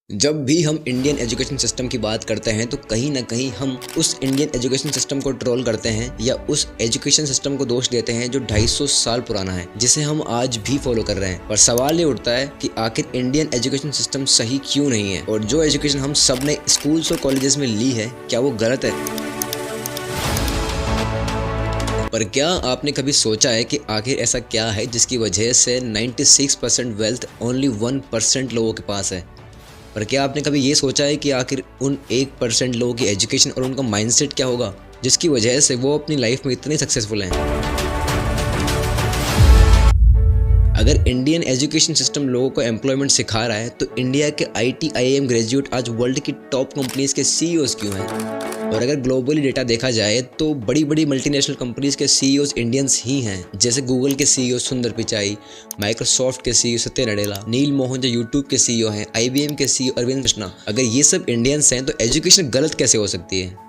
जब भी हम इंडियन एजुकेशन सिस्टम की बात करते हैं तो कहीं ना कहीं हम उस इंडियन एजुकेशन सिस्टम को ट्रोल करते हैं या उस एजुकेशन सिस्टम को दोष देते हैं जो 250 साल पुराना है, जिसे हम आज भी फॉलो कर रहे हैं। पर सवाल ये उठता है कि आखिर इंडियन एजुकेशन सिस्टम सही क्यों नहीं है और जो एजुकेशन हम सब ने स्कूल्स और कॉलेजेस में ली है क्या वो गलत है। पर क्या आपने कभी सोचा है कि आखिर ऐसा क्या है जिसकी वजह से 96% वेल्थ ओनली 1% लोगों के पास है। पर क्या आपने कभी ये सोचा है कि आखिर उन 1% लोगों की एजुकेशन और उनका माइंडसेट क्या होगा जिसकी वजह से वो अपनी लाइफ में इतने सक्सेसफुल हैं। अगर इंडियन एजुकेशन सिस्टम लोगों को एम्प्लॉयमेंट सिखा रहा है तो इंडिया के IT IIM ग्रेजुएट आज वर्ल्ड की टॉप कंपनीज के CEOs क्यों हैं। और अगर ग्लोबली डेटा देखा जाए तो बड़ी बड़ी मल्टीनेशनल कंपनीज के CEOs इंडियंस ही हैं, जैसे गूगल के CEO सुंदर पिचाई, माइक्रोसॉफ्ट के CEO सत्य नडेला, नील मोहन जो यूट्यूब के CEO हैं, IBM के CEO अरविंद कृष्णा। अगर ये सब इंडियंस हैं तो एजुकेशन गलत कैसे हो सकती है।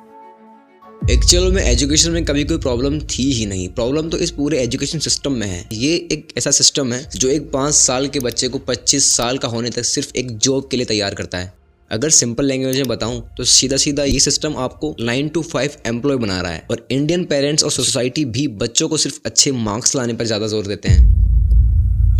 एक्चुअल में एजुकेशन में कभी कोई प्रॉब्लम थी ही नहीं। प्रॉब्लम तो इस पूरे एजुकेशन सिस्टम में है। ये एक ऐसा सिस्टम है जो एक 5 साल के बच्चे को 25 साल का होने तक सिर्फ एक जॉब के लिए तैयार करता है। अगर सिंपल लैंग्वेज में बताऊं तो सीधा सीधा ये सिस्टम आपको 9 to 5 एम्प्लॉय बना रहा है। और इंडियन पेरेंट्स और सोसाइटी भी बच्चों को सिर्फ अच्छे मार्क्स लाने पर ज़्यादा जोर देते हैं।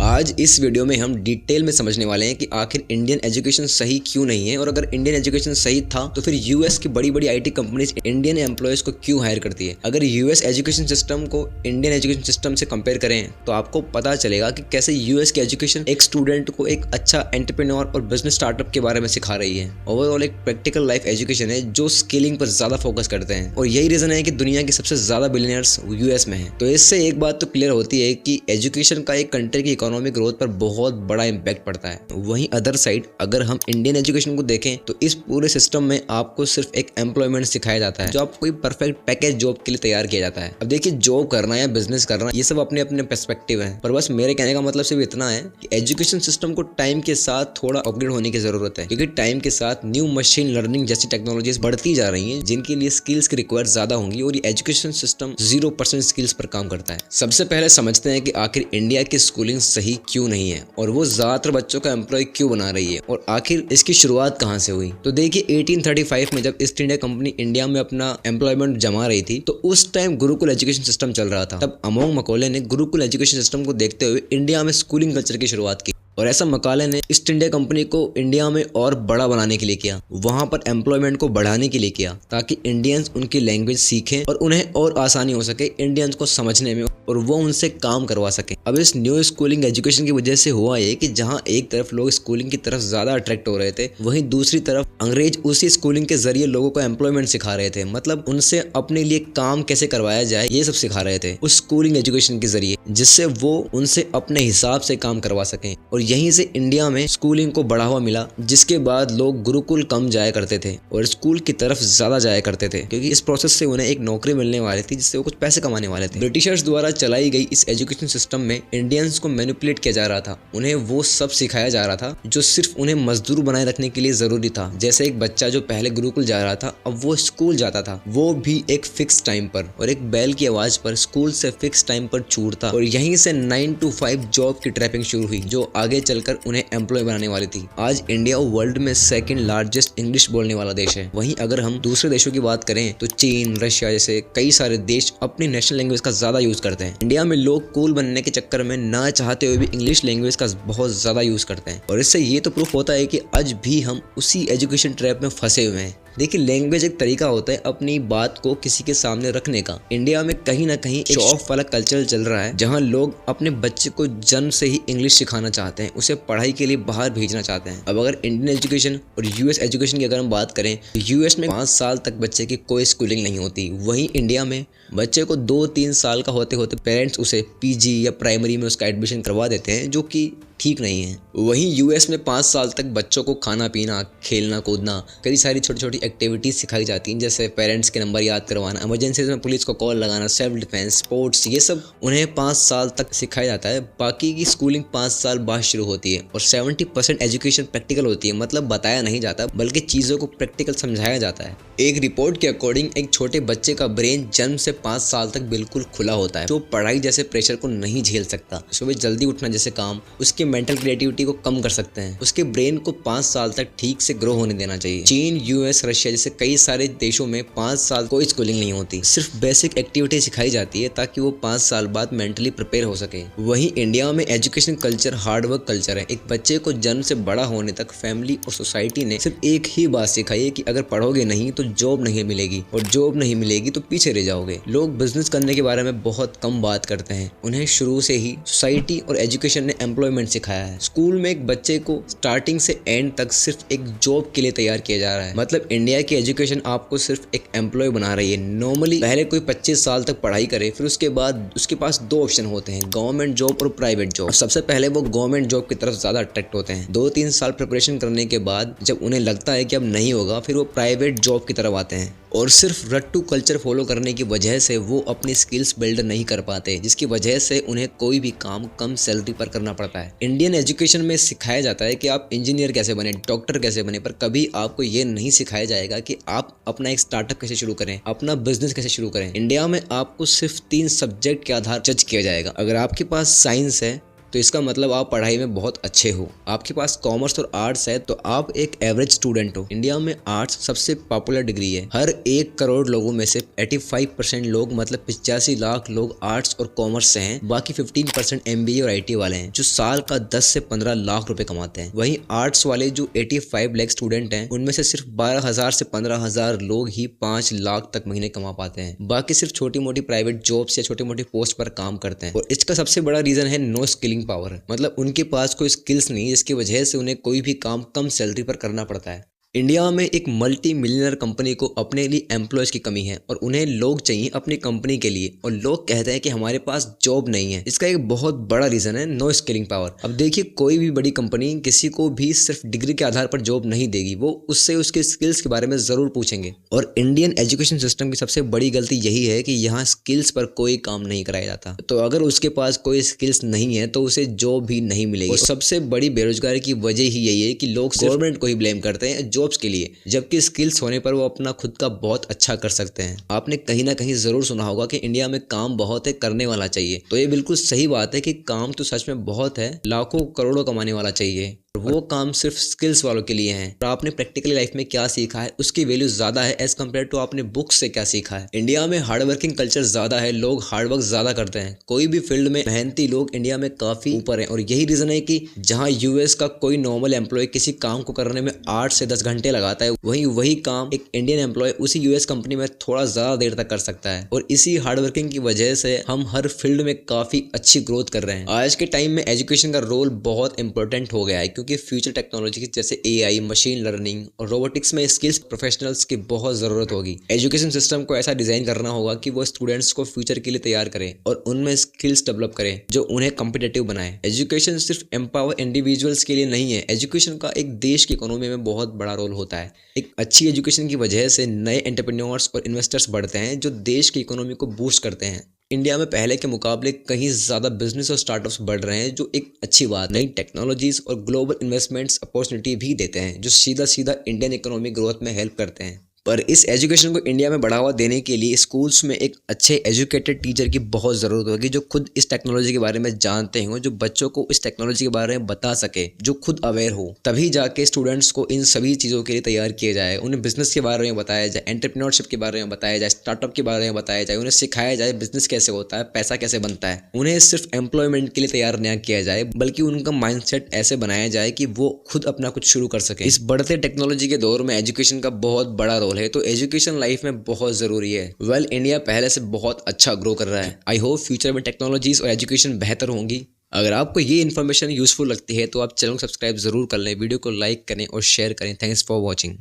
आज इस वीडियो में हम डिटेल में समझने वाले हैं कि आखिर इंडियन एजुकेशन सही क्यों नहीं है और अगर इंडियन एजुकेशन सही था तो फिर US की बड़ी बड़ी IT कंपनीज इंडियन एम्प्लॉयज़ को क्यों हायर करती है। अगर US एजुकेशन सिस्टम को इंडियन एजुकेशन सिस्टम से कंपेयर करें तो आपको पता चलेगा कि कैसे US की एजुकेशन एक स्टूडेंट को एक अच्छा एंटरप्रेन्योर और बिजनेस स्टार्टअप के बारे में सिखा रही है। ओवरऑल एक प्रैक्टिकल लाइफ एजुकेशन है जो स्किलिंग पर ज़्यादा फोकस करते हैं और यही रीज़न है कि दुनिया के सबसे ज़्यादा बिलियनर्स US में हैं। तो इससे एक बात तो क्लियर होती है कि एजुकेशन का एक कंट्री की इकोनॉमिक ग्रोथ पर बहुत बड़ा इम्पैक्ट पड़ता है। वहीं अदर साइड अगर हम इंडियन एजुकेशन को देखें तो इस पूरे सिस्टम में आपको सिर्फ एक एम्प्लॉयमेंट सिखाया जाता है जो आपको कोई परफेक्ट पैकेज जॉब के लिए तैयार किया जाता है। अब देखिए, जॉब करना या बिजनेस करना ये सब अपने अपने पर्सपेक्टिव है, पर बस मेरे कहने का मतलब सिर्फ इतना है कि एजुकेशन सिस्टम को टाइम के साथ थोड़ा अपग्रेड होने की जरूरत है, क्योंकि टाइम के साथ न्यू मशीन लर्निंग जैसी टेक्नोलॉजीज बढ़ती जा रही हैं जिनके लिए स्किल्स की रिक्वायर ज्यादा होंगी और ये एजुकेशन सिस्टम 0% स्किल्स पर काम करता है। सबसे पहले समझते हैं कि आखिर इंडिया की स्कूलिंग सही क्यों नहीं है और वो ज्यादातर बच्चों का एम्प्लॉय क्यों बना रही है और आखिर इसकी शुरुआत कहां से हुई। तो देखिए, 1835 में जब ईस्ट इंडिया कंपनी इंडिया में अपना एम्प्लॉयमेंट जमा रही थी तो उस टाइम गुरुकुल एजुकेशन सिस्टम चल रहा था। तब अमोंग मकोले ने गुरुकुल एजुकेशन सिस्टम को देखते हुए इंडिया में स्कूलिंग कल्चर की शुरुआत की और ऐसा मकाले ने ईस्ट इंडिया कंपनी को इंडिया में और बड़ा बनाने के लिए किया, वहां पर एम्प्लॉयमेंट को बढ़ाने के लिए किया ताकि इंडियंस उनकी लैंग्वेज सीखें और उन्हें और आसानी हो सके इंडियंस को समझने में और वो उनसे काम करवा सके। अब इस न्यू स्कूलिंग एजुकेशन की वजह से हुआ ये कि जहां एक तरफ लोग स्कूलिंग की तरफ ज्यादा अट्रैक्ट हो रहे थे, वहीं दूसरी तरफ अंग्रेज उसी स्कूलिंग के जरिए लोगों को एम्प्लॉयमेंट सिखा रहे थे। मतलब उनसे अपने लिए काम कैसे करवाया जाए ये सब सिखा रहे थे उस स्कूलिंग एजुकेशन के जरिए, जिससे वो उनसे अपने हिसाब से काम करवा सकें। और यहीं से इंडिया में स्कूलिंग को बढ़ावा मिला, जिसके बाद लोग गुरुकुल कम जाया करते थे और स्कूल की तरफ ज्यादा जाया करते थे, क्योंकि इस प्रोसेस से उन्हें एक नौकरी मिलने वाली थी जिससे वो कुछ पैसे कमाने वाले थे। ब्रिटिशर्स द्वारा चलाई गई इस एजुकेशन सिस्टम में इंडियंस को मैनिपुलेट किया जा रहा था। उन्हें वो सब सिखाया जा रहा था जो सिर्फ उन्हें मजदूर बनाए रखने के लिए जरूरी था। जैसे एक बच्चा जो पहले गुरुकुल जा रहा था अब वो स्कूल जाता था, वो भी एक फिक्स टाइम पर और एक बैल की आवाज पर स्कूल से फिक्स टाइम पर छूटता। और यहीं से 9 to 5 जॉब की ट्रैपिंग शुरू हुई जो आगे चलकर उन्हें एम्प्लॉय बनाने वाली थी। आज इंडिया वर्ल्ड में सेकंड लार्जेस्ट इंग्लिश बोलने वाला देश है। वहीं अगर हम दूसरे देशों की बात करें तो चीन, रशिया जैसे कई सारे देश अपनी नेशनल लैंग्वेज का ज्यादा यूज करते हैं। इंडिया में लोग कूल बनने के चक्कर में ना चाहते हुए भी इंग्लिश लैंग्वेज का बहुत ज्यादा यूज करते हैं और इससे ये तो प्रूफ होता है कि आज भी हम उसी एजुकेशन ट्रैप में फंसे हुए हैं। देखिए, लैंग्वेज एक तरीका होता है अपनी बात को किसी के सामने रखने का। इंडिया में कहीं ना कहीं एक शो ऑफ वाला कल्चर चल रहा है जहां लोग अपने बच्चे को जन्म से ही इंग्लिश सिखाना चाहते हैं, उसे पढ़ाई के लिए बाहर भेजना चाहते हैं। अब अगर इंडियन एजुकेशन और US एजुकेशन की अगर हम बात करें तो US में 5 साल तक बच्चे की कोई स्कूलिंग नहीं होती। वहीं इंडिया में बच्चे को 2-3 साल का होते होते पेरेंट्स उसे PG या प्राइमरी में उसका एडमिशन करवा देते हैं, जो कि ठीक नहीं है। वहीं US में 5 साल तक बच्चों को खाना पीना, खेलना कूदना, कई सारी छोटी छोटी एक्टिविटीज सिखाई जाती हैं, जैसे पेरेंट्स के नंबर याद करवाना, इमरजेंसीज में पुलिस को कॉल लगाना, सेल्फ डिफेंस, स्पोर्ट्स, ये सब उन्हें 5 साल तक सिखाया जाता है। बाकी की स्कूलिंग 5 साल बाद शुरू होती है और 70% एजुकेशन प्रैक्टिकल होती है। मतलब बताया नहीं जाता बल्कि चीज़ों को प्रैक्टिकल समझाया जाता है। एक रिपोर्ट के अकॉर्डिंग एक छोटे बच्चे का ब्रेन जन्म से 5 साल तक बिल्कुल खुला होता है, जो पढ़ाई जैसे प्रेशर को नहीं झेल सकता। सुबह जल्दी उठना जैसे काम उसके मेंटल क्रिएटिविटी को कम कर सकते हैं। उसके ब्रेन को 5 साल तक ठीक से ग्रो होने देना चाहिए। चीन, यूएस, रशिया जैसे कई सारे देशों में 5 साल कोई स्कूलिंग नहीं होती, सिर्फ बेसिक एक्टिविटी सिखाई जाती है ताकि वो 5 साल बाद मेंटली प्रिपेयर हो सके। वहीं इंडिया में एजुकेशन कल्चर हार्डवर्क कल्चर है। एक बच्चे को जन्म से बड़ा होने तक फैमिली और सोसाइटी ने सिर्फ एक ही बात सिखाई है कि अगर पढ़ोगे नहीं तो जॉब नहीं मिलेगी, और जॉब नहीं मिलेगी तो पीछे रह जाओगे। लोग बिजनेस करने के बारे में बहुत कम बात करते हैं। उन्हें शुरू से ही सोसाइटी और एजुकेशन ने एम्प्लॉयमेंट सिखाया है। स्कूल में एक बच्चे को स्टार्टिंग से एंड तक सिर्फ एक जॉब के लिए तैयार किया जा रहा है। मतलब इंडिया की एजुकेशन आपको सिर्फ एक एम्प्लॉय बना रही है। नॉर्मली पहले कोई 25 साल तक पढ़ाई करे, फिर उसके बाद उसके पास 2 ऑप्शन होते हैं, गवर्नमेंट जॉब और प्राइवेट जॉब। सबसे पहले वो गवर्नमेंट जॉब की तरफ ज्यादा अट्रैक्ट होते हैं। 2-3 साल प्रिपरेशन करने के बाद जब उन्हें लगता है कि अब नहीं होगा, फिर वो प्राइवेट जॉब की तरफ आते हैं। और सिर्फ रट्टू कल्चर फॉलो करने की वजह से वो अपनी स्किल्स बिल्ड नहीं कर पाते, जिसकी वजह से उन्हें कोई भी काम कम सैलरी पर करना पड़ता है। इंडियन एजुकेशन में सिखाया जाता है कि आप इंजीनियर कैसे बने, डॉक्टर कैसे बने, पर कभी आपको ये नहीं सिखाया जाएगा कि आप अपना एक स्टार्टअप कैसे शुरू करें, अपना बिजनेस कैसे शुरू करें। इंडिया में आपको सिर्फ 3 सब्जेक्ट के आधार जज किया जाएगा। अगर आपके पास साइंस है तो इसका मतलब आप पढ़ाई में बहुत अच्छे हो। आपके पास कॉमर्स और आर्ट्स है तो आप एक एवरेज स्टूडेंट हो। इंडिया में आर्ट्स सबसे पॉपुलर डिग्री है। हर 1 करोड़ लोगों में से 85% लोग, मतलब 85 लाख लोग आर्ट्स और कॉमर्स से हैं। बाकी 15% MBA और IT वाले हैं, जो साल का 10 से 15 लाख रुपए कमाते हैं। वहीं आर्ट्स वाले जो 85 लाख स्टूडेंट हैं, उनमें से सिर्फ 12,000 से 15,000 लोग ही 5 लाख तक महीने कमा पाते हैं। बाकी सिर्फ छोटी मोटी प्राइवेट जॉब्स या छोटी मोटी पोस्ट पर काम करते हैं। और इसका सबसे बड़ा रीजन है नो स्किलिंग पावर। मतलब उनके पास कोई स्किल्स नहीं, जिसकी वजह से उन्हें कोई भी काम कम सैलरी पर करना पड़ता है। इंडिया में एक मल्टी मिलियनर कंपनी को अपने लिए एम्प्लॉयज की कमी है और उन्हें लोग चाहिए अपनी कंपनी के लिए, और लोग कहते हैं कि हमारे पास जॉब नहीं है। इसका एक बहुत बड़ा रीजन है नो स्किलिंग पावर। अब देखिए, कोई भी बड़ी कंपनी किसी को भी सिर्फ डिग्री के आधार पर जॉब नहीं देगी, वो उससे उसके स्किल्स के बारे में जरूर पूछेंगे। और इंडियन एजुकेशन सिस्टम की सबसे बड़ी गलती यही है कि यहाँ स्किल्स पर कोई काम नहीं कराया जाता। तो अगर उसके पास कोई स्किल्स नहीं है तो उसे जॉब भी नहीं मिलेगी। और सबसे बड़ी बेरोजगारी की वजह ही यही है कि लोग गवर्नमेंट को ही ब्लेम करते हैं जॉब्स के लिए, जबकि स्किल्स होने पर वो अपना खुद का बहुत अच्छा कर सकते हैं। आपने कहीं ना कहीं जरूर सुना होगा कि इंडिया में काम बहुत है, करने वाला चाहिए। तो ये बिल्कुल सही बात है कि काम तो सच में बहुत है, लाखों करोड़ों कमाने वाला चाहिए। वो काम सिर्फ स्किल्स वालों के लिए हैं। और आपने प्रैक्टिकली लाइफ में क्या सीखा है उसकी वैल्यू ज्यादा है एज कम्पेयर टू आपने बुक्स से क्या सीखा है। इंडिया में हार्ड वर्किंग कल्चर ज्यादा है, लोग हार्ड वर्क ज्यादा करते हैं। कोई भी फील्ड में मेहनती लोग इंडिया में काफी ऊपर हैं। और यही रीजन है कि जहां यूएस का कोई नॉर्मल एम्प्लॉय किसी काम को करने में 8 से 10 घंटे लगाता है, वही काम एक इंडियन एम्प्लॉय उसी यूएस कंपनी में थोड़ा ज्यादा देर तक कर सकता है। और इसी हार्ड वर्किंग की वजह से हम हर फील्ड में काफी अच्छी ग्रोथ कर रहे हैं। आज के टाइम में एजुकेशन का रोल बहुत इंपॉर्टेंट हो गया है, क्योंकि फ्यूचर टेक्नोलॉजी जैसे AI, मशीन लर्निंग और रोबोटिक्स में स्किल्स प्रोफेशनल्स की बहुत जरूरत होगी। एजुकेशन सिस्टम को ऐसा डिजाइन करना होगा कि वो स्टूडेंट्स को फ्यूचर के लिए तैयार करें और उनमें स्किल्स डेवलप करें जो उन्हें कॉम्पिटिटिव बनाए। एजुकेशन सिर्फ एम्पावर इंडिविजुअल्स के लिए नहीं है, एजुकेशन का एक देश की इकोनॉमी में बहुत बड़ा रोल होता है। एक अच्छी एजुकेशन की वजह से नए एंटरप्रेन्योर्स और इन्वेस्टर्स बढ़ते हैं, जो देश की इकोनॉमी को बूस्ट करते हैं। इंडिया में पहले के मुकाबले कहीं ज़्यादा बिजनेस और स्टार्टअप्स बढ़ रहे हैं, जो एक अच्छी बात। नई टेक्नोलॉजीज और ग्लोबल इन्वेस्टमेंट्स अपॉर्चुनिटी भी देते हैं, जो सीधा सीधा इंडियन इकोनॉमिक ग्रोथ में हेल्प करते हैं। पर इस एजुकेशन को इंडिया में बढ़ावा देने के लिए स्कूल्स में एक अच्छे एजुकेटेड टीचर की बहुत ज़रूरत होगी, जो खुद इस टेक्नोलॉजी के बारे में जानते हों, जो बच्चों को इस टेक्नोलॉजी के बारे में बता सके, जो खुद अवेयर हो। तभी जाके स्टूडेंट्स को इन सभी चीज़ों के लिए तैयार किया जाए। उन्हें बिजनेस के बारे में बताया जाए, एंटरप्रेन्योरशिप के बारे में बताया जाए, स्टार्टअप के बारे में बताया जाए, उन्हें सिखाया जाए बिजनेस कैसे होता है, पैसा कैसे बनता है। उन्हें सिर्फ एम्प्लॉयमेंट के लिए तैयार नहीं किया जाए, बल्कि उनका माइंडसेट ऐसे बनाया जाए कि वो खुद अपना कुछ शुरू कर सके। इस बढ़ते टेक्नोलॉजी के दौर में एजुकेशन का बहुत बड़ा रोल है, तो एजुकेशन लाइफ में बहुत जरूरी है। इंडिया पहले से बहुत अच्छा ग्रो कर रहा है। आई होप फ्यूचर में टेक्नोलॉजीज और एजुकेशन बेहतर होंगी। अगर आपको ये इन्फॉर्मेशन यूजफुल लगती है तो आप चैनल को सब्सक्राइब जरूर कर लें, वीडियो को लाइक करें और शेयर करें। Thanks for watching.